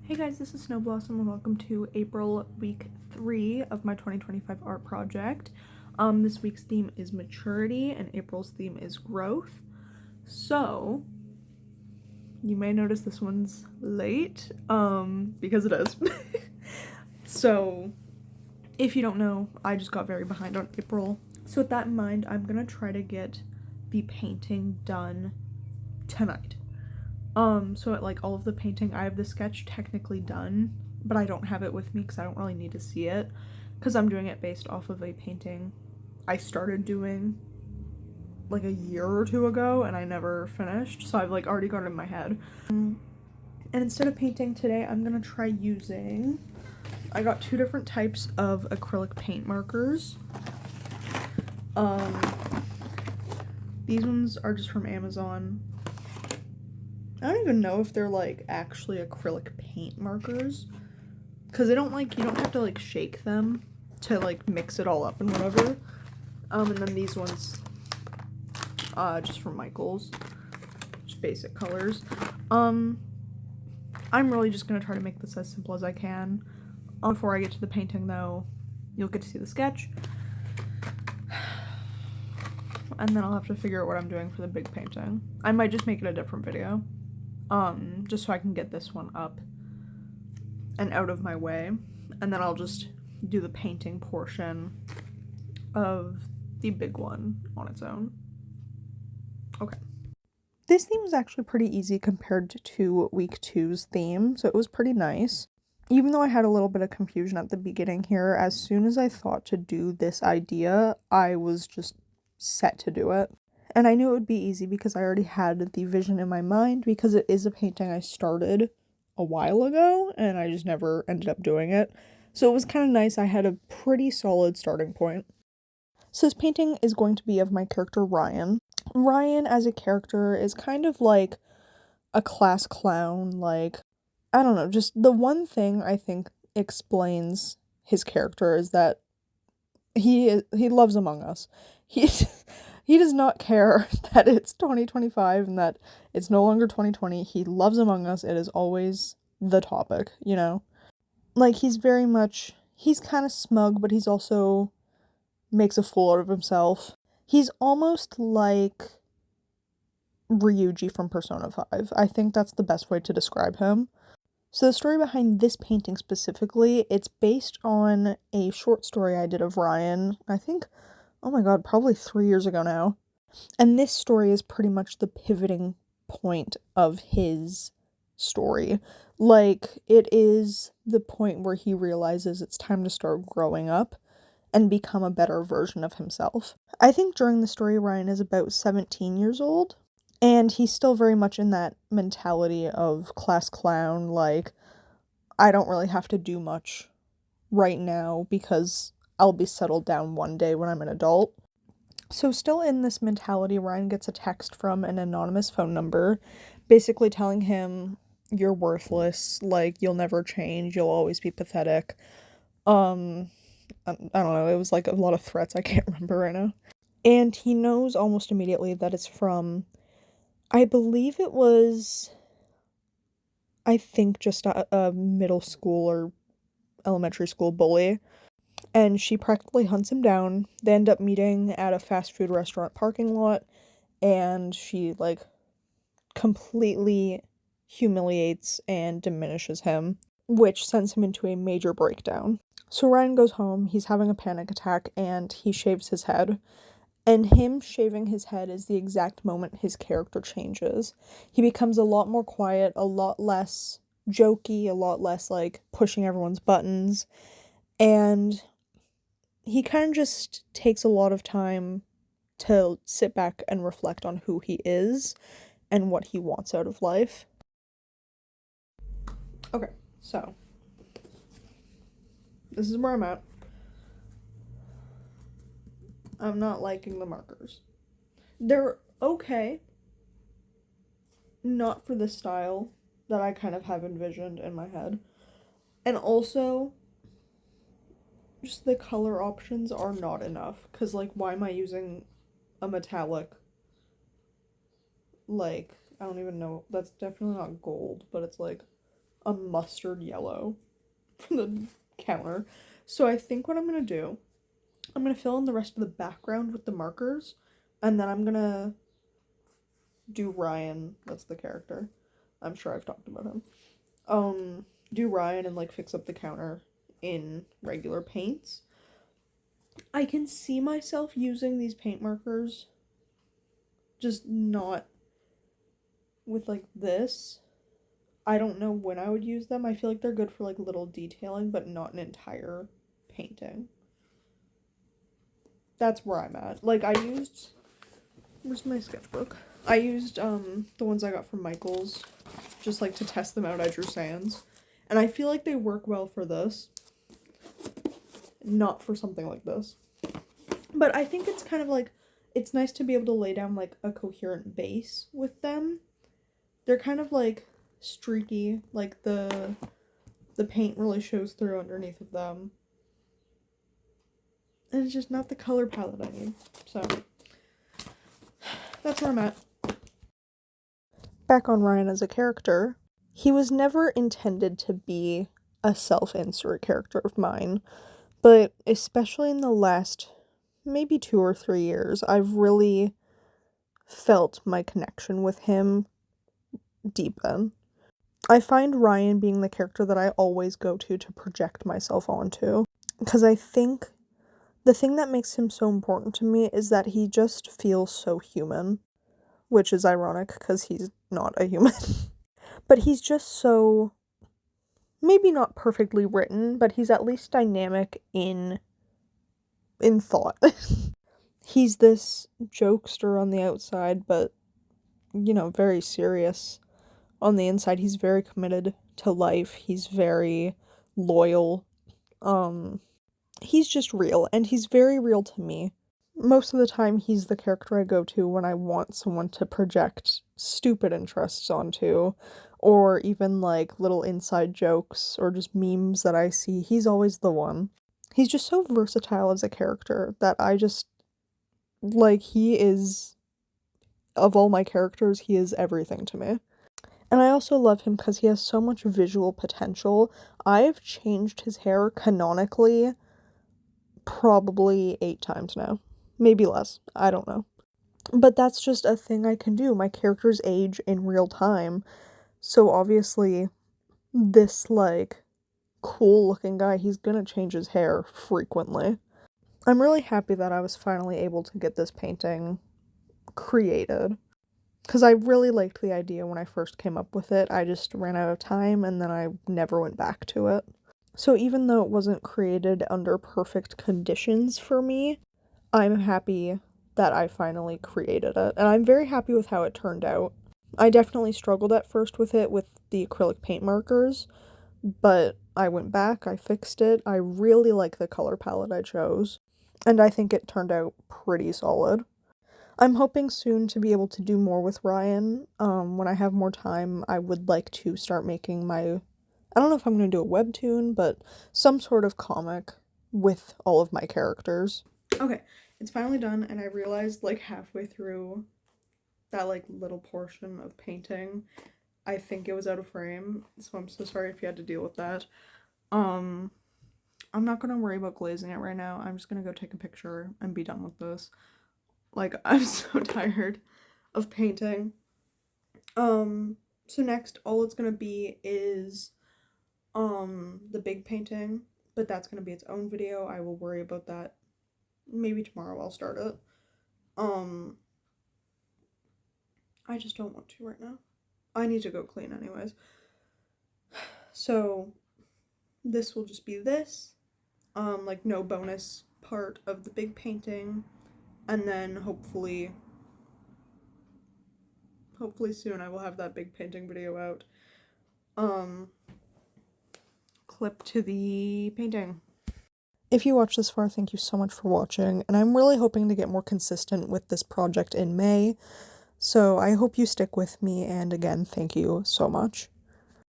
Hey guys, this is Snow Blossom and welcome to April week 3 of my 2025 art project. This week's theme is maturity and April's theme is growth. So, you may notice this one's late, because it is. So, if you don't know, I just got very behind on April. So with that in mind, I'm gonna try to get the painting done tonight. So at like all of the painting, I have the sketch technically done, but I don't have it with me because I don't really need to see it, because I'm doing it based off of a painting I started doing like a year or two ago and I never finished, so I've like already got it in my head. And instead of painting today, I'm gonna try using, I got two different types of acrylic paint markers. These ones are just from Amazon. I don't even know if they're like actually acrylic paint markers, because they don't like, you don't have to like shake them to like mix it all up and whatever. And then these ones, just from Michael's, just basic colors. I'm really just gonna try to make this as simple as I can. Before I get to the painting though, you'll get to see the sketch, and then I'll have to figure out what I'm doing for the big painting. I might just make it a different video. Just so I can get this one up and out of my way, and then I'll just do the painting portion of the big one on its own. Okay. This theme was actually pretty easy compared to week 2's theme, so it was pretty nice. Even though I had a little bit of confusion at the beginning here, as soon as I thought to do this idea, I was just set to do it. And I knew it would be easy because I already had the vision in my mind, because it is a painting I started a while ago and I just never ended up doing it. So it was kind of nice. I had a pretty solid starting point. So this painting is going to be of my character Ryan. Ryan as a character is kind of like a class clown, like, I don't know, just the one thing I think explains his character is that he loves Among Us. He does not care that it's 2025 and that it's no longer 2020. He loves Among Us. It is always the topic, you know? Like, he's kind of smug, but he's also makes a fool out of himself. He's almost like Ryuji from Persona 5. I think that's the best way to describe him. So the story behind this painting specifically, it's based on a short story I did of Ryan, I think, oh my god, probably 3 years ago now. And this story is pretty much the pivoting point of his story. Like, it is the point where he realizes it's time to start growing up and become a better version of himself. I think during the story, Ryan is about 17 years old, and he's still very much in that mentality of class clown, like, I don't really have to do much right now because I'll be settled down one day when I'm an adult. So still in this mentality, Ryan gets a text from an anonymous phone number basically telling him, you're worthless, like, you'll never change, you'll always be pathetic. I don't know, it was like a lot of threats, I can't remember right now. And he knows almost immediately that it's from, I believe it was, I think just a middle school or elementary school bully. And she practically hunts him down. They end up meeting at a fast food restaurant parking lot, and she, like, completely humiliates and diminishes him, which sends him into a major breakdown. So Ryan goes home, he's having a panic attack, and he shaves his head. And him shaving his head is the exact moment his character changes. He becomes a lot more quiet, a lot less jokey, a lot less, like, pushing everyone's buttons. And he kind of just takes a lot of time to sit back and reflect on who he is and what he wants out of life. Okay, so this is where I'm at. I'm not liking the markers. They're okay. Not for the style that I kind of have envisioned in my head. And also, just the color options are not enough. Because, like, why am I using a metallic? Like, I don't even know. That's definitely not gold, but it's like a mustard yellow from the counter. So I think what I'm gonna do, I'm gonna fill in the rest of the background with the markers, and then I'm gonna do Ryan, that's the character. I'm sure I've talked about him. Do Ryan and like fix up the counter in regular paints. I can see myself using these paint markers, just not with like this. I don't know when I would use them. I feel like they're good for like little detailing, but not an entire painting. That's where I'm at. Like I used, where's my sketchbook? I used the ones I got from Michael's, just like to test them out. I drew sands, and I feel like they work well for this, not for something like this. But I think it's kind of like, it's nice to be able to lay down like a coherent base with them. They're kind of like streaky, like the paint really shows through underneath of them. And it's just not the color palette I need. So that's where I'm at. Back on Ryan as a character, he was never intended to be a self-insert character of mine, but especially in the last maybe 2 or 3 years, I've really felt my connection with him deepen. I find Ryan being the character that I always go to project myself onto, because I think the thing that makes him so important to me is that he just feels so human, which is ironic because he's not a human. But he's just so, maybe not perfectly written, but he's at least dynamic in thought. He's this jokester on the outside, but, you know, very serious on the inside. He's very committed to life. He's very loyal. He's just real, and he's very real to me. Most of the time, he's the character I go to when I want someone to project stupid interests onto, or even like little inside jokes or just memes that I see. He's always the one. He's just so versatile as a character that I just, like, he is, of all my characters, he is everything to me. And I also love him because he has so much visual potential. I've changed his hair canonically probably 8 times now. Maybe less. I don't know. But that's just a thing I can do. My characters age in real time. So obviously, this, like, cool-looking guy, he's gonna change his hair frequently. I'm really happy that I was finally able to get this painting created, because I really liked the idea when I first came up with it. I just ran out of time, and then I never went back to it. So even though it wasn't created under perfect conditions for me, I'm happy that I finally created it, and I'm very happy with how it turned out. I definitely struggled at first with it with the acrylic paint markers, but I went back, I fixed it. I really like the color palette I chose, and I think it turned out pretty solid. I'm hoping soon to be able to do more with Ryan. When I have more time, I would like to start making my, I don't know if I'm going to do a webtoon, but some sort of comic with all of my characters. Okay, it's finally done, and I realized, like, halfway through that, like, little portion of painting, I think it was out of frame, so I'm so sorry if you had to deal with that. I'm not gonna worry about glazing it right now. I'm just gonna go take a picture and be done with this. Like, I'm so tired of painting. So next, all it's gonna be is, the big painting, but that's gonna be its own video. I will worry about that. Maybe tomorrow I'll start it. I just don't want to right now. I need to go clean anyways. So this will just be this, like no bonus part of the big painting, and then hopefully soon I will have that big painting video out. Clip to the painting. If you watched this far, thank you so much for watching, and I'm really hoping to get more consistent with this project in May, so I hope you stick with me, and again, thank you so much.